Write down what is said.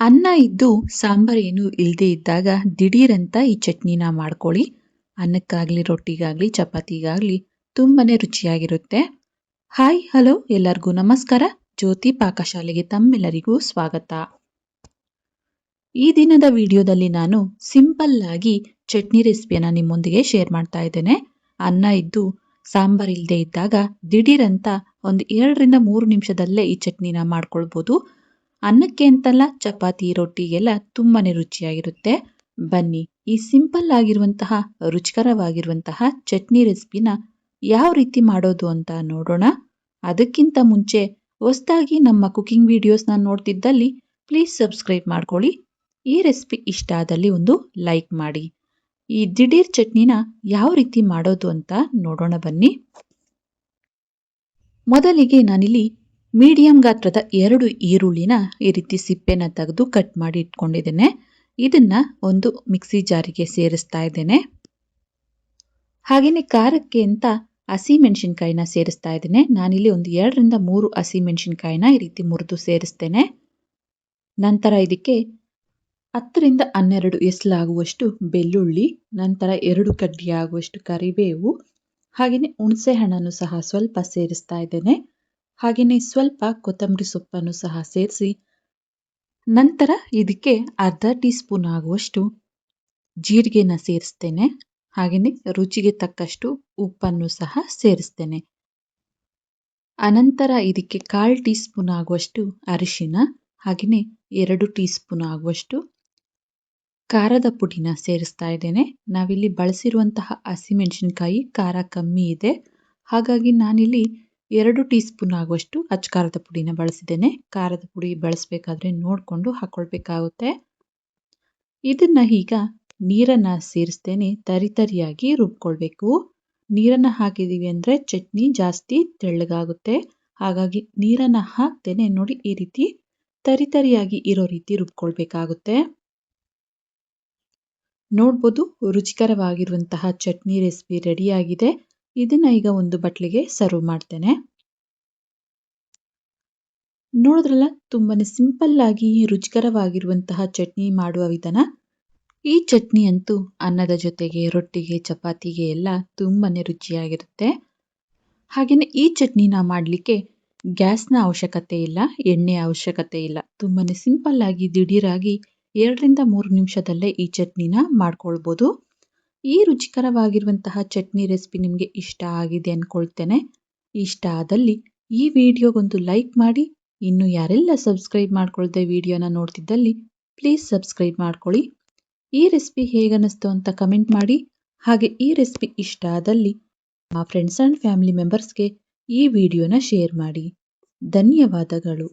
ಅನ್ನ ಇದ್ದು ಸಾಂಬಾರೇನು ಇಲ್ಲದೆ ಇದ್ದಾಗ ದಿಢೀರಂತ ಈ ಚಟ್ನಿನ ಮಾಡ್ಕೊಳ್ಳಿ. ಅನ್ನಕ್ಕಾಗ್ಲಿ ರೊಟ್ಟಿಗಾಗ್ಲಿ ಚಪಾತಿಗಾಗ್ಲಿ ತುಂಬಾನೇ ರುಚಿಯಾಗಿರುತ್ತೆ. ಹಾಯ್ ಹಲೋ ಎಲ್ಲರಿಗೂ ನಮಸ್ಕಾರ. ಜ್ಯೋತಿ ಪಾಕಶಾಲೆಗೆ ತಮ್ಮೆಲ್ಲರಿಗೂ ಸ್ವಾಗತ. ಈ ದಿನದ ವಿಡಿಯೋದಲ್ಲಿ ನಾನು ಸಿಂಪಲ್ ಆಗಿ ಚಟ್ನಿ ರೆಸಿಪಿಯನ್ನ ನಿಮ್ಮೊಂದಿಗೆ ಶೇರ್ ಮಾಡ್ತಾ ಇದ್ದೇನೆ. ಅನ್ನ ಇದ್ದು ಸಾಂಬಾರ್ ಇಲ್ಲದೆ ಇದ್ದಾಗ ದಿಢೀರಂತ ಒಂದು 2ರಿಂದ 3 ನಿಮಿಷದಲ್ಲೇ ಈ ಚಟ್ನಿನ ಮಾಡ್ಕೊಳ್ಬೋದು. ಅನ್ನಕ್ಕೆ ಅಂತಲ್ಲ, ಚಪಾತಿ ರೊಟ್ಟಿಗೆಲ್ಲ ತುಂಬಾನೇ ರುಚಿಯಾಗಿರುತ್ತೆ. ಬನ್ನಿ ಈ ಸಿಂಪಲ್ ಆಗಿರುವಂತಹ ರುಚಿಕರವಾಗಿರುವಂತಹ ಚಟ್ನಿ ರೆಸಿಪಿನ ಯಾವ ರೀತಿ ಮಾಡೋದು ಅಂತ ನೋಡೋಣ. ಅದಕ್ಕಿಂತ ಮುಂಚೆ ಹೊಸದಾಗಿ ನಮ್ಮ ಕುಕಿಂಗ್ ವಿಡಿಯೋಸ್ನ ನೋಡ್ತಿದ್ದಲ್ಲಿ ಪ್ಲೀಸ್ ಸಬ್ಸ್ಕ್ರೈಬ್ ಮಾಡ್ಕೊಳ್ಳಿ. ಈ ರೆಸಿಪಿ ಇಷ್ಟ ಆದಲ್ಲಿ ಒಂದು ಲೈಕ್ ಮಾಡಿ. ಈ ದಿಢೀರ್ ಚಟ್ನಿನ ಯಾವ ರೀತಿ ಮಾಡೋದು ಅಂತ ನೋಡೋಣ ಬನ್ನಿ. ಮೊದಲಿಗೆ ನಾನಿಲ್ಲಿ ಮೀಡಿಯಂ ಗಾತ್ರದ 2 ಈರುಳ್ಳಿನ ಈ ರೀತಿ ಸಿಪ್ಪೆನ ತೆಗೆದು ಕಟ್ ಮಾಡಿ ಇಟ್ಕೊಂಡಿದ್ದೇನೆ. ಇದನ್ನ ಒಂದು ಮಿಕ್ಸಿ ಜಾರಿಗೆ ಸೇರಿಸ್ತಾ ಇದ್ದೇನೆ. ಹಾಗೆಯೇ ಖಾರಕ್ಕೆ ಅಂತ ಹಸಿಮೆಣಸಿನಕಾಯಿನ ಸೇರಿಸ್ತಾ ಇದ್ದೇನೆ. ನಾನಿಲ್ಲಿ ಒಂದು 2ರಿಂದ 3 ಹಸಿಮೆಣಸಿನಕಾಯಿನ ಈ ರೀತಿ ಮುರಿದು ಸೇರಿಸ್ತೇನೆ. ನಂತರ ಇದಕ್ಕೆ 10ರಿಂದ 12 ಎಸಲಾಗುವಷ್ಟು ಬೆಳ್ಳುಳ್ಳಿ, ನಂತರ 2 ಕಡ್ಡಿ ಆಗುವಷ್ಟು ಕರಿಬೇವು, ಹಾಗೆಯೇ ಹುಣಸೆ ಹಣ್ಣನ್ನು ಸಹ ಸ್ವಲ್ಪ ಸೇರಿಸ್ತಾ ಇದ್ದೇನೆ. ಹಾಗೆಯೇ ಸ್ವಲ್ಪ ಕೊತ್ತಂಬರಿ ಸೊಪ್ಪನ್ನು ಸಹ ಸೇರಿಸಿ ನಂತರ ಇದಕ್ಕೆ ಅರ್ಧ ಟೀ ಸ್ಪೂನ್ ಆಗುವಷ್ಟು ಜೀರಿಗೆನ ಸೇರಿಸ್ತೇನೆ. ಹಾಗೆಯೇ ರುಚಿಗೆ ತಕ್ಕಷ್ಟು ಉಪ್ಪನ್ನು ಸಹ ಸೇರಿಸ್ತೇನೆ. ಅನಂತರ ಇದಕ್ಕೆ 1/4 ಟೀ ಸ್ಪೂನ್ ಆಗುವಷ್ಟು ಅರಿಶಿನ, ಹಾಗೆಯೇ 2 ಟೀ ಸ್ಪೂನ್ ಆಗುವಷ್ಟು ಖಾರದ ಪುಡಿನ ಸೇರಿಸ್ತಾ ಇದ್ದೇನೆ. ನಾವಿಲ್ಲಿ ಬಳಸಿರುವಂತಹ ಹಸಿಮೆಣಸಿನಕಾಯಿ ಖಾರ ಕಮ್ಮಿ ಇದೆ, ಹಾಗಾಗಿ ನಾನಿಲ್ಲಿ 2 ಟೀ ಸ್ಪೂನ್ ಆಗುವಷ್ಟು ಅಚ್ಚ ಖಾರದ ಪುಡಿನ ಬಳಸಿದ್ದೇನೆ. ಖಾರದ ಪುಡಿ ಬಳಸಬೇಕಾದ್ರೆ ನೋಡಿಕೊಂಡು ಹಾಕೊಳ್ಬೇಕಾಗುತ್ತೆ. ಇದನ್ನ ಈಗ ನೀರನ್ನ ಸೇರಿಸ್ತೇನೆ. ತರಿಯಾಗಿ ರುಬ್ಕೊಳ್ಬೇಕು. ನೀರನ್ನ ಹಾಕಿದೀವಿ ಅಂದ್ರೆ ಚಟ್ನಿ ಜಾಸ್ತಿ ತೆಳ್ಳಗಾಗುತ್ತೆ. ಹಾಗಾಗಿ ನೀರನ್ನ ಹಾಕ್ತೇನೆ ನೋಡಿ, ಈ ರೀತಿ ತರಿಯಾಗಿ ಇರೋ ರೀತಿ ರುಬ್ಕೊಳ್ಬೇಕಾಗುತ್ತೆ. ನೋಡ್ಬೋದು, ರುಚಿಕರವಾಗಿರುವಂತಹ ಚಟ್ನಿ ರೆಸಿಪಿ ರೆಡಿಯಾಗಿದೆ. ಇದನ್ನ ಈಗ ಒಂದು ಬಟ್ಲಿಗೆ ಸರ್ವ್ ಮಾಡ್ತೇನೆ. ನೋಡಿದ್ರಲ್ಲ, ತುಂಬಾನೇ ಸಿಂಪಲ್ ಆಗಿ ರುಚಿಕರವಾಗಿರುವಂತಹ ಚಟ್ನಿ ಮಾಡುವ ವಿಧಾನ. ಈ ಚಟ್ನಿ ಅಂತೂ ಅನ್ನದ ಜೊತೆಗೆ, ರೊಟ್ಟಿಗೆ, ಚಪಾತಿಗೆ ಎಲ್ಲ ತುಂಬಾನೇ ರುಚಿಯಾಗಿರುತ್ತೆ. ಹಾಗೆಯೇ ಈ ಚಟ್ನಿನ ಮಾಡಲಿಕ್ಕೆ ಗ್ಯಾಸ್ನ ಅವಶ್ಯಕತೆ ಇಲ್ಲ, ಎಣ್ಣೆ ಅವಶ್ಯಕತೆ ಇಲ್ಲ. ತುಂಬಾನೇ ಸಿಂಪಲ್ ಆಗಿ ದಿಢೀರಾಗಿ 2ರಿಂದ 3 ನಿಮಿಷದಲ್ಲೇ ಈ ಚಟ್ನಿನ ಮಾಡ್ಕೊಳ್ಬೋದು. ಈ ರುಚಿಕರವಾಗಿರುವಂತಹ ಚಟ್ನಿ ರೆಸಿಪಿ ನಿಮಗೆ ಇಷ್ಟ ಆಗಿದೆ ಅನ್ಕೊಳ್ತೇನೆ. ಇಷ್ಟ ಆದಲ್ಲಿ ಈ ವಿಡಿಯೋಗೊಂದು ಲೈಕ್ ಮಾಡಿ. ಇನ್ನು ಯಾರೆಲ್ಲ ಸಬ್ಸ್ಕ್ರೈಬ್ ಮಾಡ್ಕೊಳ್ದೆ ವಿಡಿಯೋನ ನೋಡ್ತಿದ್ದಲ್ಲಿ ಪ್ಲೀಸ್ ಸಬ್ಸ್ಕ್ರೈಬ್ ಮಾಡ್ಕೊಳ್ಳಿ. ಈ ರೆಸಿಪಿ ಹೇಗನ್ನಿಸ್ತು ಅಂತ ಕಮೆಂಟ್ ಮಾಡಿ. ಹಾಗೆ ಈ ರೆಸಿಪಿ ಇಷ್ಟ ಆದಲ್ಲಿ ಆ ಫ್ರೆಂಡ್ಸ್ ಆ್ಯಂಡ್ ಫ್ಯಾಮಿಲಿ ಮೆಂಬರ್ಸ್ಗೆ ಈ ವಿಡಿಯೋನ ಶೇರ್ ಮಾಡಿ. ಧನ್ಯವಾದಗಳು.